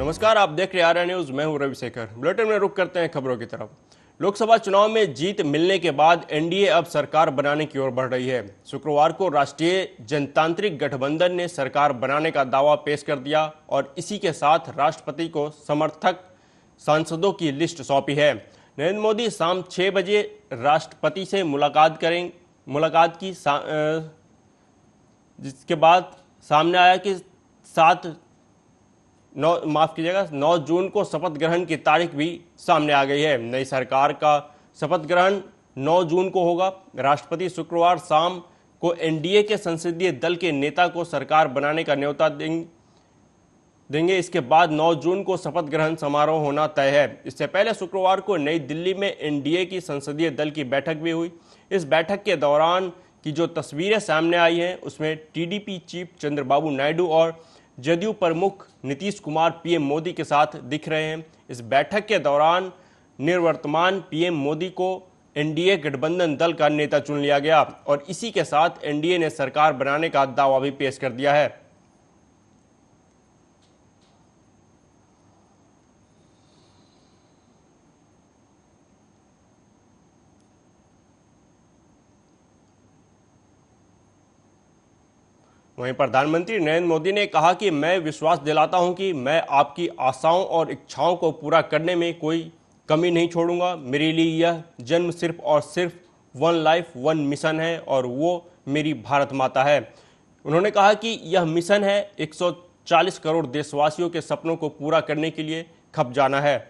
नमस्कार, आप देख रहे हैं आर्या न्यूज। मैं हूं रविशेखर। बुलेटिन में रुक करते हैं खबरों की तरफ। लोकसभा चुनाव में जीत मिलने के बाद एनडीए अब सरकार बनाने की ओर बढ़ रही है। शुक्रवार को राष्ट्रीय जनतांत्रिक गठबंधन ने सरकार बनाने का दावा पेश कर दिया और इसी के साथ राष्ट्रपति को समर्थक सांसदों की लिस्ट सौंपी है। नरेंद्र मोदी शाम 6 बजे राष्ट्रपति से मुलाकात की, जिसके बाद सामने आया कि 9 जून को शपथ ग्रहण की तारीख भी सामने आ गई है। नई सरकार का शपथ ग्रहण 9 जून को होगा। राष्ट्रपति शुक्रवार शाम को एनडीए के संसदीय दल के नेता को सरकार बनाने का न्योता देंगे। इसके बाद 9 जून को शपथ ग्रहण समारोह होना तय है। इससे पहले शुक्रवार को नई दिल्ली में एनडीए की संसदीय दल की बैठक भी हुई। इस बैठक के दौरान की जो तस्वीरें सामने आई हैं उसमें टीडीपी चीफ चंद्रबाबू नायडू और जदयू प्रमुख नीतीश कुमार पीएम मोदी के साथ दिख रहे हैं। इस बैठक के दौरान निवर्तमान पीएम मोदी को एनडीए गठबंधन दल का नेता चुन लिया गया और इसी के साथ एनडीए ने सरकार बनाने का दावा भी पेश कर दिया है। वहीं प्रधानमंत्री नरेंद्र मोदी ने कहा कि मैं विश्वास दिलाता हूं कि मैं आपकी आशाओं और इच्छाओं को पूरा करने में कोई कमी नहीं छोड़ूंगा। मेरे लिए यह जन्म सिर्फ और सिर्फ वन लाइफ वन मिशन है और वो मेरी भारत माता है। उन्होंने कहा कि यह मिशन है 140 करोड़ देशवासियों के सपनों को पूरा करने के लिए खप जाना है।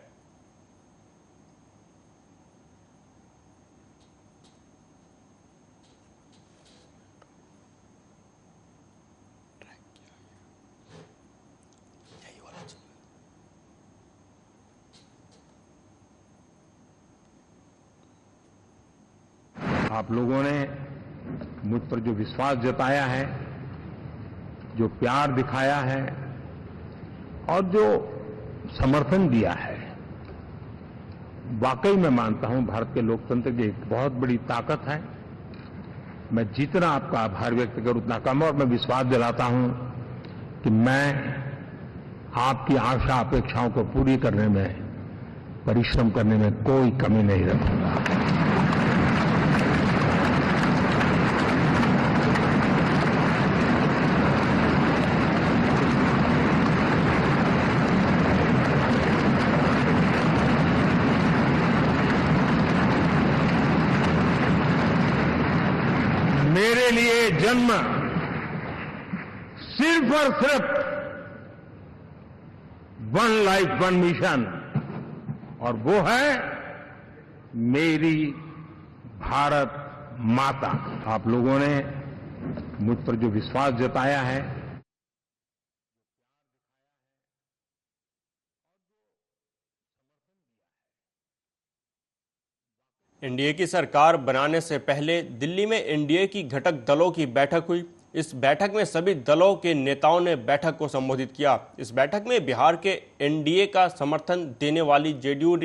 आप लोगों ने मुझ पर जो विश्वास जताया है, जो प्यार दिखाया है और जो समर्थन दिया है, वाकई मैं मानता हूं भारत के लोकतंत्र की एक बहुत बड़ी ताकत है। मैं जितना आपका आभार व्यक्त करूं उतना कम, और मैं विश्वास दिलाता हूं कि मैं आपकी आशा अपेक्षाओं को पूरी करने में, परिश्रम करने में कोई कमी नहीं रखूंगा। मेरे लिए जन्म सिर्फ और सिर्फ वन लाइफ वन मिशन, और वो है मेरी भारत माता। आप लोगों ने मुझ पर जो विश्वास जताया है, एनडीए की सरकार बनाने से पहले दिल्ली में एनडीए की घटक दलों की बैठक हुई। इस बैठक में सभी दलों के नेताओं ने बैठक को संबोधित किया। इस बैठक में बिहार के एनडीए का समर्थन देने वाली जेडीयू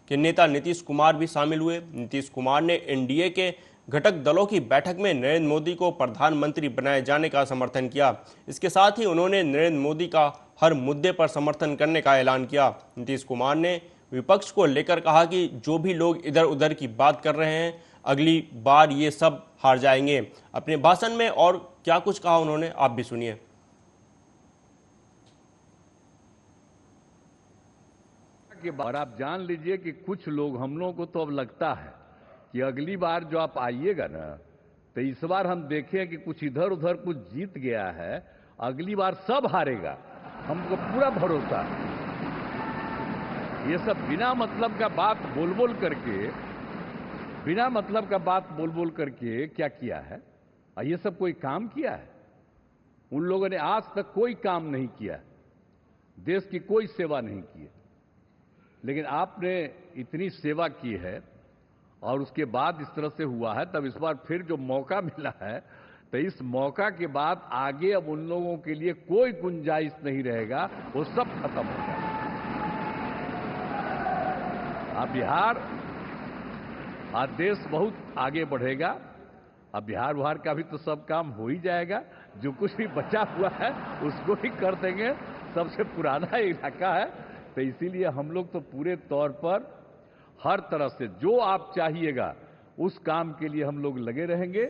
के नेता नीतीश कुमार भी शामिल हुए। नीतीश कुमार ने एनडीए के घटक दलों की बैठक में नरेंद्र मोदी को प्रधानमंत्री बनाए जाने का समर्थन किया। इसके साथ ही उन्होंने नरेंद्र मोदी का हर मुद्दे पर समर्थन करने का ऐलान किया। नीतीश कुमार ने विपक्ष को लेकर कहा कि जो भी लोग इधर उधर की बात कर रहे हैं, अगली बार ये सब हार जाएंगे। अपने भाषण में और क्या कुछ कहा उन्होंने, आप भी सुनिए। और आप जान लीजिए कि कुछ लोग, हम लोगों को तो अब लगता है कि अगली बार जो आप आइएगा ना, तो इस बार हम देखें कि कुछ इधर उधर कुछ जीत गया है, अगली बार सब हारेगा। हमको पूरा भरोसा है। ये सब बिना मतलब का बात बोल बोल करके क्या किया है? ये सब कोई काम किया है? उन लोगों ने आज तक कोई काम नहीं किया, देश की कोई सेवा नहीं की है। लेकिन आपने इतनी सेवा की है और उसके बाद इस तरह से हुआ है, तब इस बार फिर जो मौका मिला है, तो इस मौका के बाद आगे अब उन लोगों के लिए कोई गुंजाइश नहीं रहेगा, वो सब खत्म हो जाएगा। अब बिहार, आज देश बहुत आगे बढ़ेगा। अब बिहार का भी तो सब काम हो ही जाएगा। जो कुछ भी बचा हुआ है उसको ही कर देंगे सबसे पुराना इलाका है, तो इसीलिए हम लोग तो पूरे तौर पर हर तरह से जो आप चाहिएगा उस काम के लिए हम लोग लगे रहेंगे।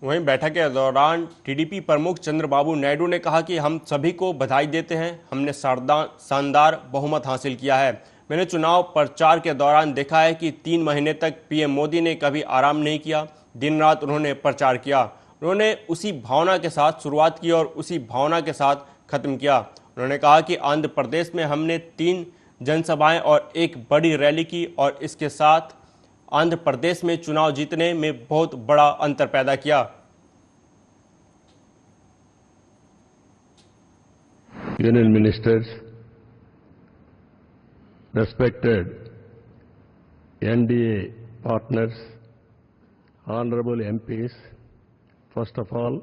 वहीं बैठक के दौरान टीडीपी प्रमुख चंद्रबाबू नायडू ने कहा कि हम सभी को बधाई देते हैं, हमने शानदार बहुमत हासिल किया है। मैंने चुनाव प्रचार के दौरान देखा है कि 3 महीने तक पीएम मोदी ने कभी आराम नहीं किया, दिन रात उन्होंने प्रचार किया। उन्होंने उसी भावना के साथ शुरुआत की और उसी भावना के साथ खत्म किया। उन्होंने कहा कि आंध्र प्रदेश में हमने 3 जनसभाएं और एक बड़ी रैली की और इसके साथ आंध्र प्रदेश में चुनाव जीतने में बहुत बड़ा अंतर पैदा किया। Union ministers, respected NDA partners, honorable MPs, first of all,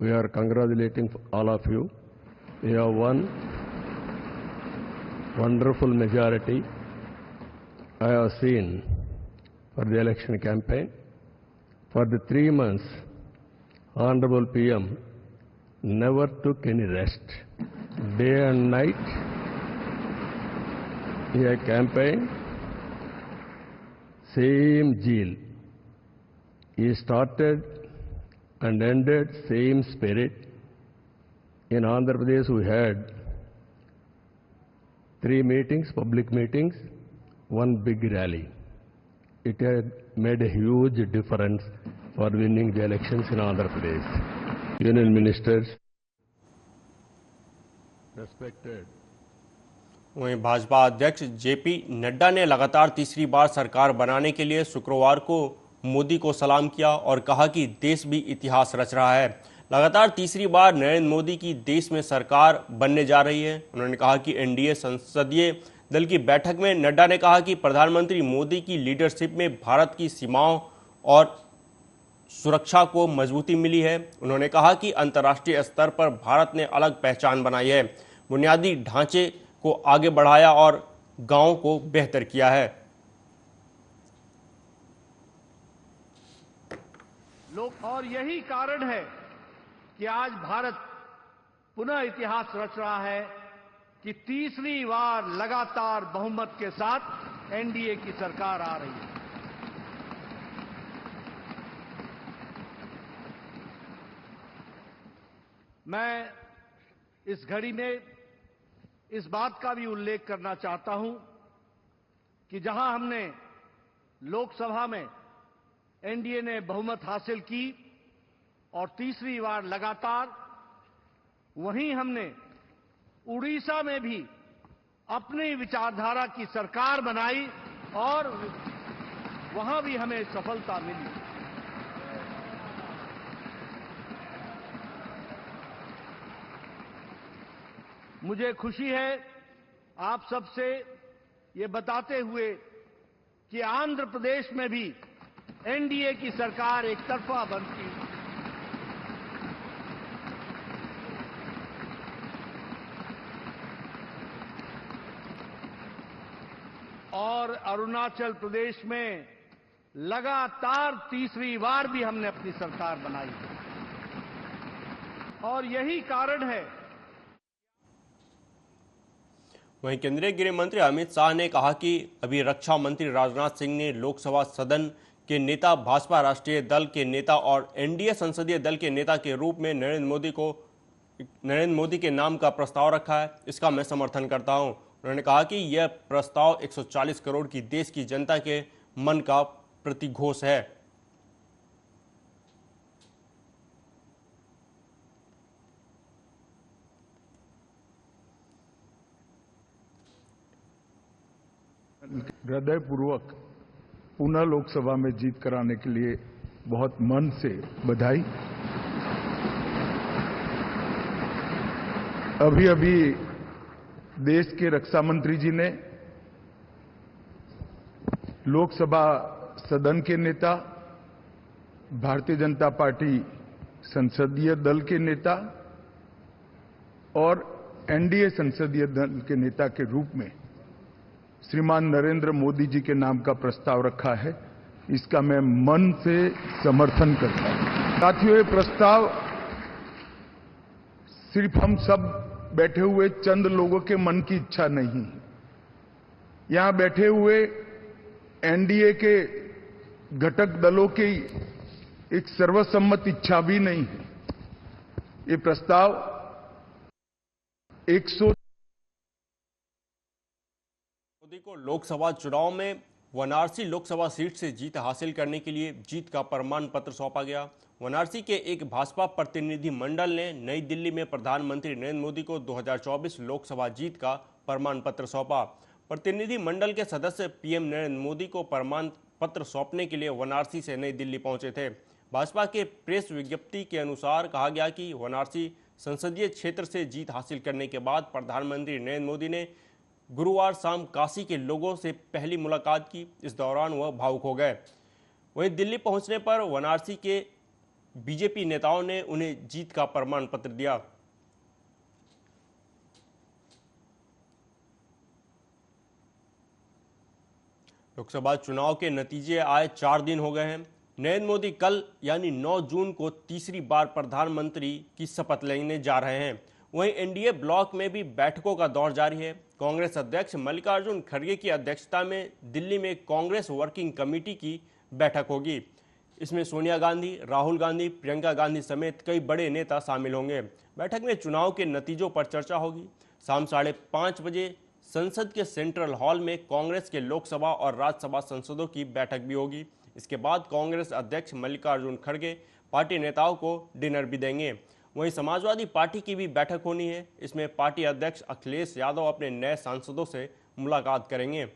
we are congratulating all of you. We have won wonderful majority. I have seen for the election campaign. For the 3 months, Honorable PM never took any rest. Day and night, he had campaigned, same zeal. He started and ended same spirit. In Andhra Pradesh, we had 3 meetings, public meetings, 1 big rally. It had made a huge difference for winning the elections in Andhra Pradesh. Union ministers, respected. वहीं भाजपा अध्यक्ष JP Nadda ने लगातार तीसरी बार सरकार बनाने के लिए शुक्रवार को मोदी को सलाम किया और कहा कि देश भी इतिहास रच रहा है। लगातार तीसरी बार नरेंद्र मोदी की देश में सरकार बनने जा रही है। उन्होंने कहा कि एनडीए संसदीय दल की बैठक में नड्डा ने कहा कि प्रधानमंत्री मोदी की लीडरशिप में भारत की सीमाओं और सुरक्षा को मजबूती मिली है। उन्होंने कहा कि अंतर्राष्ट्रीय स्तर पर भारत ने अलग पहचान बनाई है, बुनियादी ढांचे को आगे बढ़ाया और गांवों को बेहतर किया है। और यही कारण है कि आज भारत पुनः इतिहास रच रहा है कि तीसरी बार लगातार बहुमत के साथ एनडीए की सरकार आ रही है। मैं इस घड़ी में इस बात का भी उल्लेख करना चाहता हूं कि जहां हमने लोकसभा में एनडीए ने बहुमत हासिल की और तीसरी बार लगातार, वहीं हमने उड़ीसा में भी अपनी विचारधारा की सरकार बनाई और वहां भी हमें सफलता मिली। मुझे खुशी है आप सबसे ये बताते हुए कि आंध्र प्रदेश में भी एनडीए की सरकार एक तरफा बनती और अरुणाचल प्रदेश में लगातार तीसरी बार भी हमने अपनी सरकार बनाई और यही कारण है। वहीं केंद्रीय गृह मंत्री अमित शाह ने कहा कि अभी रक्षा मंत्री राजनाथ सिंह ने लोकसभा सदन के नेता, भाजपा राष्ट्रीय दल के नेता और एनडीए संसदीय दल के नेता के रूप में नरेंद्र मोदी के नाम का प्रस्ताव रखा है। इसका मैं समर्थन करता हूं। उन्होंने कहा कि यह प्रस्ताव 140 करोड़ की देश की जनता के मन का प्रतिघोष है। हृदयपूर्वक पुनः लोकसभा में जीत कराने के लिए बहुत मन से बधाई। अभी अभी देश के रक्षा मंत्री जी ने लोकसभा सदन के नेता, भारतीय जनता पार्टी संसदीय दल के नेता और एनडीए संसदीय दल के नेता के रूप में श्रीमान नरेंद्र मोदी जी के नाम का प्रस्ताव रखा है। इसका मैं मन से समर्थन करता हूं। साथियों, ये प्रस्ताव सिर्फ हम सब बैठे हुए चंद लोगों के मन की इच्छा नहीं, यहां बैठे हुए एनडीए के घटक दलों की एक सर्वसम्मत इच्छा भी नहीं है। ये प्रस्ताव 100 मोदी को लोकसभा चुनाव में वाराणसी लोकसभा सीट से जीत हासिल करने के लिए जीत का प्रमाण पत्र सौंपा गया। वाराणसी के एक भाजपा प्रतिनिधि मंडल ने नई दिल्ली में प्रधानमंत्री नरेंद्र मोदी को 2024 लोकसभा जीत का प्रमाण पत्र सौंपा। प्रतिनिधि मंडल के सदस्य पीएम नरेंद्र मोदी को प्रमाण पत्र सौंपने के लिए वाराणसी से नई दिल्ली पहुंचे थे। भाजपा के प्रेस विज्ञप्ति के अनुसार कहा गया कि वाराणसी संसदीय क्षेत्र से जीत हासिल करने के बाद प्रधानमंत्री नरेंद्र मोदी ने गुरुवार शाम काशी के लोगों से पहली मुलाकात की। इस दौरान वह भावुक हो गए। वहीं दिल्ली पहुंचने पर वाराणसी के बीजेपी नेताओं ने उन्हें जीत का प्रमाण पत्र दिया। लोकसभा चुनाव के नतीजे आए 4 दिन हो गए हैं। नरेंद्र मोदी कल यानी 9 जून को तीसरी बार प्रधानमंत्री की शपथ लेने जा रहे हैं। वहीं एनडीए ब्लॉक में भी बैठकों का दौर जारी है। कांग्रेस अध्यक्ष मल्लिकार्जुन खड़गे की अध्यक्षता में दिल्ली में कांग्रेस वर्किंग कमेटी की बैठक होगी। इसमें सोनिया गांधी, राहुल गांधी, प्रियंका गांधी समेत कई बड़े नेता शामिल होंगे। बैठक में चुनाव के नतीजों पर चर्चा होगी। शाम 5:30 बजे संसद के सेंट्रल हॉल में कांग्रेस के लोकसभा और राज्यसभा सांसदों की बैठक भी होगी। इसके बाद कांग्रेस अध्यक्ष मल्लिकार्जुन खड़गे पार्टी नेताओं को डिनर भी देंगे। वहीं समाजवादी पार्टी की भी बैठक होनी है। इसमें पार्टी अध्यक्ष अखिलेश यादव अपने नए सांसदों से मुलाकात करेंगे।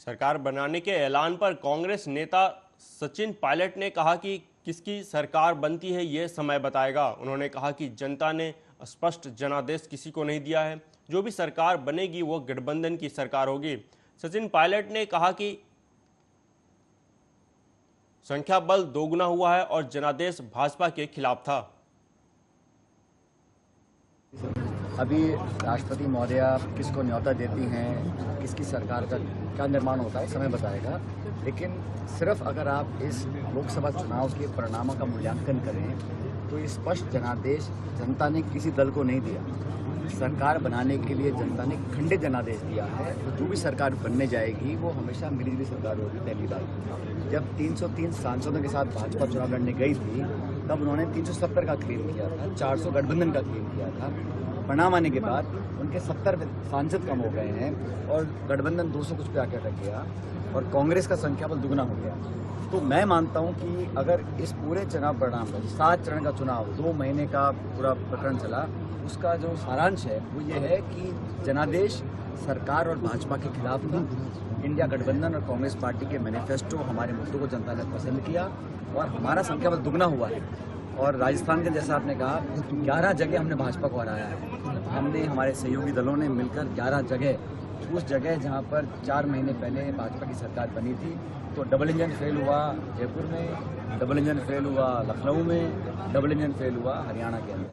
सरकार बनाने के ऐलान पर कांग्रेस नेता सचिन पायलट ने कहा कि किसकी सरकार बनती है ये समय बताएगा। उन्होंने कहा कि जनता ने स्पष्ट जनादेश किसी को नहीं दिया है। जो भी सरकार बनेगी वो गठबंधन की सरकार होगी। सचिन पायलट ने कहा कि संख्या बल दोगुना हुआ है और जनादेश भाजपा के खिलाफ था। अभी राष्ट्रपति महोदया किसको न्योता देती हैं, किसकी सरकार का क्या निर्माण होता है, समय बताएगा। लेकिन सिर्फ अगर आप इस लोकसभा चुनाव के परिणामों का मूल्यांकन करें तो ये स्पष्ट जनादेश जनता ने किसी दल को नहीं दिया। सरकार बनाने के लिए जनता ने खंडित जनादेश दिया है। तो जो भी सरकार बनने जाएगी वो हमेशा मिलीजुली सरकार होगी। पहली बात, जब 303 सांसदों के साथ भाजपा चुनाव लड़ने गई थी तब उन्होंने 370 का क्लेम किया था, 400 गठबंधन का क्लेम किया था। परिणाम आने के बाद उनके 70 सांसद कम हो गए हैं और गठबंधन 200 कुछ पे आकर रख गया और कांग्रेस का संख्या बल दुगना हो गया। तो मैं मानता हूं कि अगर इस पूरे चुनाव परिणाम में 7 चरण का चुनाव 2 महीने का पूरा प्रकरण चला, उसका जो सारांश है वो ये है कि जनादेश सरकार और भाजपा के खिलाफ नहीं। इंडिया गठबंधन और कांग्रेस पार्टी के मैनिफेस्टो हमारे मुद्दों को जनता ने पसंद किया और हमारा संख्या बल दुगना हुआ है। और राजस्थान के जैसा आपने कहा 11 जगह हमने भाजपा को हराया है। हमने हमारे सहयोगी दलों ने मिलकर 11 जगह, उस जगह जहां पर 4 महीने पहले भाजपा की सरकार बनी थी तो डबल इंजन फेल हुआ जयपुर में, डबल इंजन फेल हुआ लखनऊ में, डबल इंजन फेल हुआ हरियाणा के अंदर।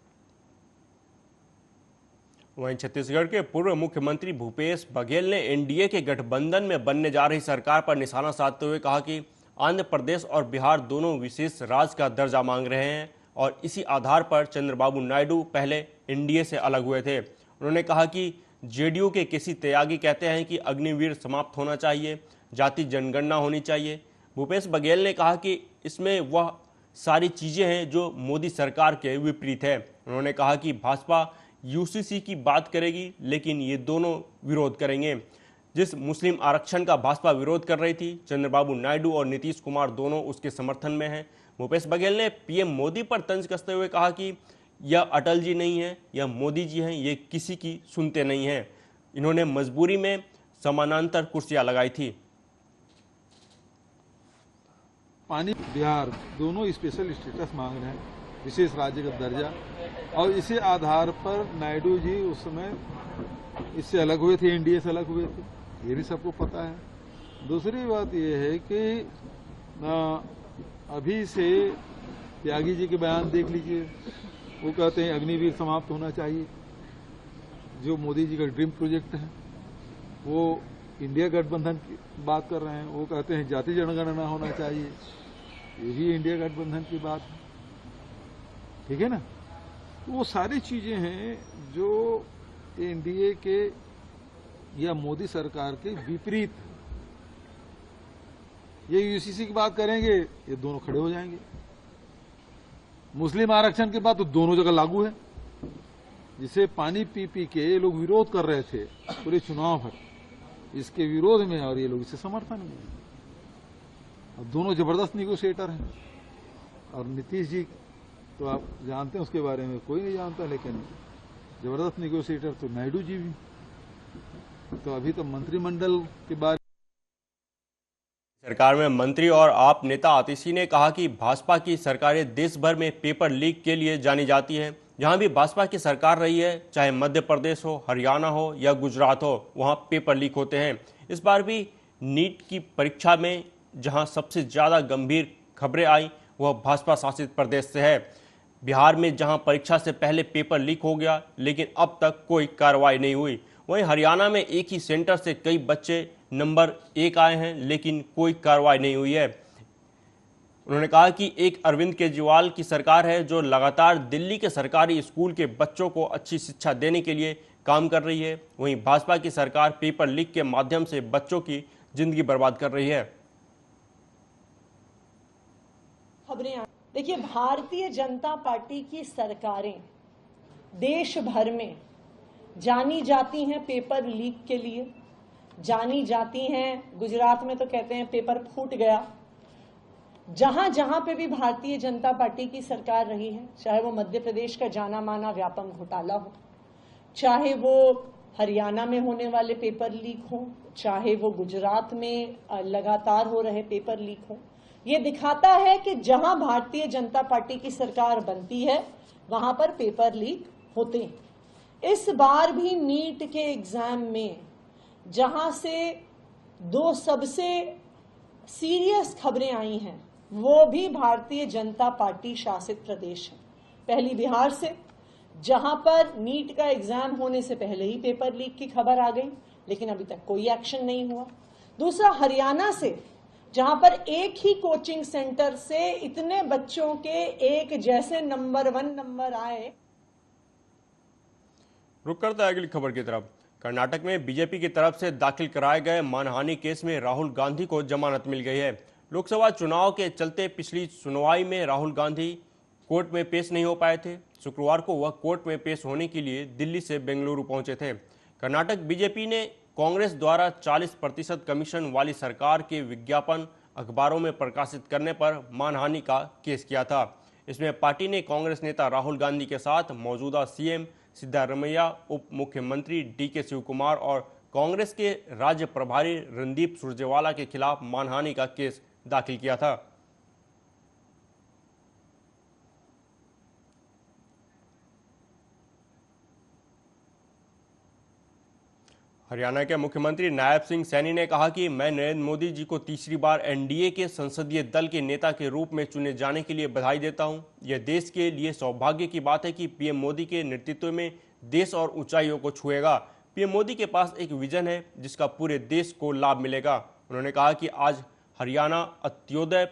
वहीं छत्तीसगढ़ के पूर्व मुख्यमंत्री भूपेश बघेल ने एनडीए के गठबंधन में बनने जा रही सरकार पर निशाना साधते हुए कहा कि आंध्र प्रदेश और बिहार दोनों विशेष राज्य का दर्जा मांग रहे हैं और इसी आधार पर चंद्रबाबू नायडू पहले एनडीए से अलग हुए थे। उन्होंने कहा कि जेडीयू के किसी त्यागी कहते हैं कि अग्निवीर समाप्त होना चाहिए, जाति जनगणना होनी चाहिए। भूपेश बघेल ने कहा कि इसमें वह सारी चीज़ें हैं जो मोदी सरकार के विपरीत है। उन्होंने कहा कि भाजपा यूसीसी की बात करेगी लेकिन ये दोनों विरोध करेंगे। जिस मुस्लिम आरक्षण का भाजपा विरोध कर रही थी, चंद्रबाबू नायडू और नीतीश कुमार दोनों उसके समर्थन में हैं। भूपेश बघेल ने पीएम मोदी पर तंज कसते हुए कहा कि यह अटल जी नहीं है, यह मोदी जी हैं, ये किसी की सुनते नहीं हैं। इन्होंने मजबूरी में समानांतर कुर्सियां लगाई थी। पानी बिहार दोनों स्पेशल स्टेटस मांग रहे हैं, विशेष राज्य का दर्जा, और इसी आधार पर नायडू जी उस समय इससे अलग हुए थे, एनडीए से अलग हुए थे, ये भी सबको पता है। दूसरी बात ये है कि अभी से त्यागी जी के बयान देख लीजिए, वो कहते हैं अग्निवीर समाप्त होना चाहिए। जो मोदी जी का ड्रीम प्रोजेक्ट है, वो इंडिया गठबंधन की बात कर रहे हैं। वो कहते हैं जाति जनगणना होना चाहिए, ये भी इंडिया गठबंधन की बात है, ठीक है ना। तो वो सारी चीजें हैं जो एनडीए के या मोदी सरकार के विपरीत। ये यूसीसी की बात करेंगे, ये दोनों खड़े हो जाएंगे। मुस्लिम आरक्षण की बात तो दोनों जगह लागू है, जिसे पानी पी पी के ये लोग विरोध कर रहे थे पूरे चुनाव भर, इसके विरोध में, और ये लोग इसे समर्थन में। अब दोनों जबरदस्त निगोशिएटर हैं। और नीतीश जी तो आप जानते हैं, उसके बारे में कोई नहीं जानता, लेकिन जबरदस्त निगोशिएटर तो नायडू जी भी। तो अभी तो मंत्रिमंडल के बारे सरकार में मंत्री और आप नेता आतिशी ने कहा कि भाजपा की सरकारें देश भर में पेपर लीक के लिए जानी जाती हैं। जहां भी भाजपा की सरकार रही है, चाहे मध्य प्रदेश हो, हरियाणा हो या गुजरात हो, वहां पेपर लीक होते हैं। इस बार भी नीट की परीक्षा में जहां सबसे ज्यादा गंभीर खबरें आई वह भाजपा शासित प्रदेश से है। बिहार में जहां परीक्षा से पहले पेपर लीक हो गया, लेकिन अब तक कोई कार्रवाई नहीं हुई। वहीं हरियाणा में एक ही सेंटर से कई बच्चे नंबर 1 आए हैं, लेकिन कोई कार्रवाई नहीं हुई है। उन्होंने कहा कि एक अरविंद केजरीवाल की सरकार है जो लगातार दिल्ली के सरकारी स्कूल के बच्चों को अच्छी शिक्षा देने के लिए काम कर रही है। वहीं भाजपा की सरकार पेपर लीक के माध्यम से बच्चों की जिंदगी बर्बाद कर रही है। खबरें देखिए, भारतीय जनता पार्टी की सरकारें देश भर में जानी जाती हैं पेपर लीक के लिए, जानी जाती हैं। गुजरात में तो कहते हैं पेपर फूट गया। जहां जहां पे भी भारतीय जनता पार्टी की सरकार रही है, चाहे वो मध्य प्रदेश का जाना माना व्यापम घोटाला हो, चाहे वो हरियाणा में होने वाले पेपर लीक हो, चाहे वो गुजरात में लगातार हो रहे पेपर लीक हो, ये दिखाता है कि जहां भारतीय जनता पार्टी की सरकार बनती है वहां पर पेपर लीक होते हैं। इस बार भी नीट के एग्जाम में जहां से 2 सबसे सीरियस खबरें आई हैं, वो भी भारतीय जनता पार्टी शासित प्रदेश है। पहली बिहार से, जहां पर नीट का एग्जाम होने से पहले ही पेपर लीक की खबर आ गई, लेकिन अभी तक कोई एक्शन नहीं हुआ। दूसरा हरियाणा से, जहां पर एक ही कोचिंग सेंटर से इतने बच्चों के एक जैसे नंबर 1 नंबर आए। रुक करता है अगली खबर की तरफ। कर्नाटक में बीजेपी की तरफ से दाखिल कराए गए मानहानि केस में राहुल गांधी को जमानत मिल गई है। लोकसभा चुनाव के चलते पिछली सुनवाई में राहुल गांधी कोर्ट में पेश नहीं हो पाए थे। शुक्रवार को वह कोर्ट में पेश होने के लिए दिल्ली से बेंगलुरु पहुंचे थे। कर्नाटक बीजेपी ने कांग्रेस द्वारा 40% कमीशन वाली सरकार के विज्ञापन अखबारों में प्रकाशित करने पर मानहानि का केस किया था। इसमें पार्टी ने कांग्रेस नेता राहुल गांधी के साथ मौजूदा सीएम सिद्धारमैया, उप मुख्यमंत्री डीके शिवकुमार और कांग्रेस के राज्य प्रभारी रणदीप सुरजेवाला के खिलाफ मानहानि का केस दाखिल किया था। हरियाणा के मुख्यमंत्री नायब सिंह सैनी ने कहा कि मैं नरेंद्र मोदी जी को तीसरी बार एनडीए के संसदीय दल के नेता के रूप में चुने जाने के लिए बधाई देता हूं। यह देश के लिए सौभाग्य की बात है कि पीएम मोदी के नेतृत्व में देश और ऊंचाइयों को छुएगा। पीएम मोदी के पास एक विजन है जिसका पूरे देश को लाभ मिलेगा। उन्होंने कहा कि आज हरियाणा अंत्योदय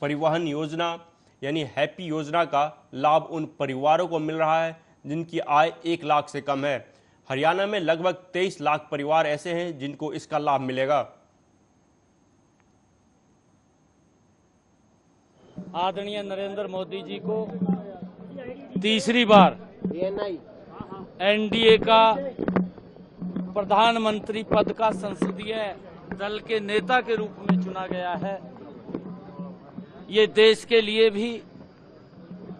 परिवहन योजना यानी हैप्पी योजना का लाभ उन परिवारों को मिल रहा है जिनकी आय 1 लाख से कम है। हरियाणा में लगभग 23 लाख परिवार ऐसे हैं जिनको इसका लाभ मिलेगा। आदरणीय नरेंद्र मोदी जी को तीसरी बार एनडीए का प्रधानमंत्री पद का संसदीय दल के नेता के रूप में चुना गया है। ये देश के लिए भी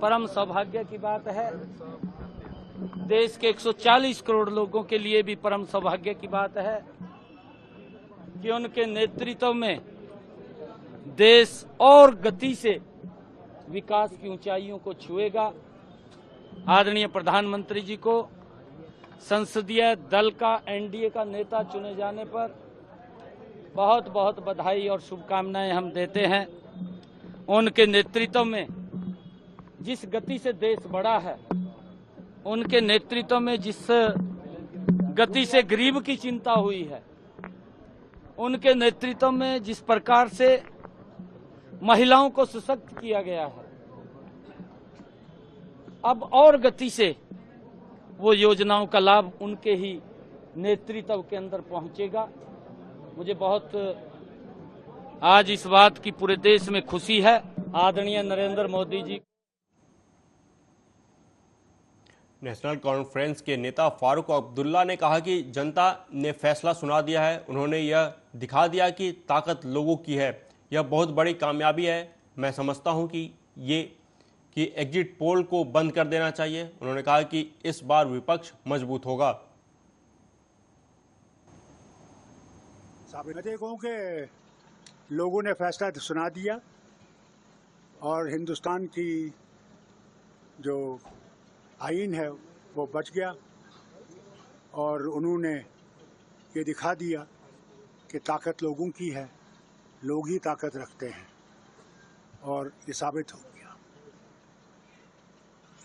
परम सौभाग्य की बात है। देश के 140 करोड़ लोगों के लिए भी परम सौभाग्य की बात है कि उनके नेतृत्व में देश और गति से विकास की ऊंचाइयों को छुएगा। आदरणीय प्रधानमंत्री जी को संसदीय दल का एनडीए का नेता चुने जाने पर बहुत बहुत बधाई और शुभकामनाएं हम देते हैं। उनके नेतृत्व में जिस गति से देश बढ़ा है, उनके नेतृत्व में जिस गति से गरीब की चिंता हुई है, उनके नेतृत्व में जिस प्रकार से महिलाओं को सशक्त किया गया है, अब और गति से वो योजनाओं का लाभ उनके ही नेतृत्व के अंदर पहुंचेगा। मुझे बहुत आज इस बात की पूरे देश में खुशी है। आदरणीय नरेंद्र मोदी जी। नेशनल कॉन्फ्रेंस के नेता फारूक अब्दुल्ला ने कहा कि जनता ने फैसला सुना दिया है। उन्होंने यह दिखा दिया कि ताकत लोगों की है। यह बहुत बड़ी कामयाबी है। मैं समझता हूं कि एग्जिट पोल को बंद कर देना चाहिए। उन्होंने कहा कि इस बार विपक्ष मजबूत होगा। मैं देखूं कि लोगों ने फैसला सुना दिया और हिंदुस्तान की जो आईन है वो बच गया और उन्होंने ये दिखा दिया कि ताकत लोगों की है, लोग ही ताकत रखते हैं और ये साबित हो गया।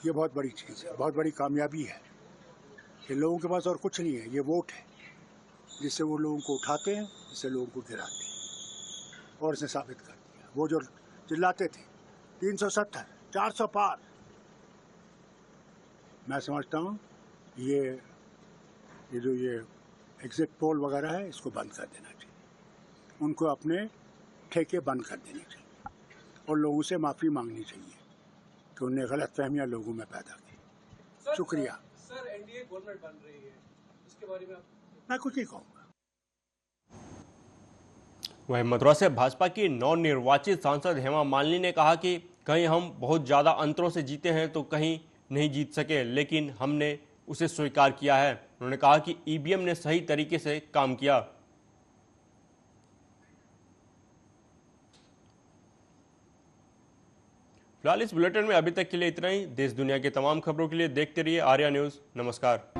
ये बहुत बड़ी चीज़ है, बहुत बड़ी कामयाबी है कि लोगों के पास और कुछ नहीं है, ये वोट है जिससे वो लोगों को उठाते हैं, जिससे लोगों को गिराते हैं और इसने साबित कर दिया। वो जो चिल्लाते थे 370, 400 पार, मैं समझता हूँ ये जो एग्जिट पोल वगैरह है इसको बंद कर देना चाहिए। उनको अपने ठेके बंद कर देने चाहिए और लोगों से माफ़ी मांगनी चाहिए कि उन्हें गलत फहमियाँ लोगों में पैदा की। शुक्रिया। सर, एनडीए गवर्नमेंट बन रही है, इसके बारे में मैं कुछ नहीं कहूँगा। वहीं मथुरा से भाजपा की नवनिर्वाचित सांसद हेमा मालिनी ने कहा कि कहीं हम बहुत ज़्यादा अंतरों से जीते हैं तो कहीं नहीं जीत सके, लेकिन हमने उसे स्वीकार किया है। उन्होंने कहा कि ईवीएम ने सही तरीके से काम किया। फिलहाल इस बुलेटिन में अभी तक के लिए इतना ही। देश दुनिया की तमाम खबरों के लिए देखते रहिए आर्या न्यूज़। नमस्कार।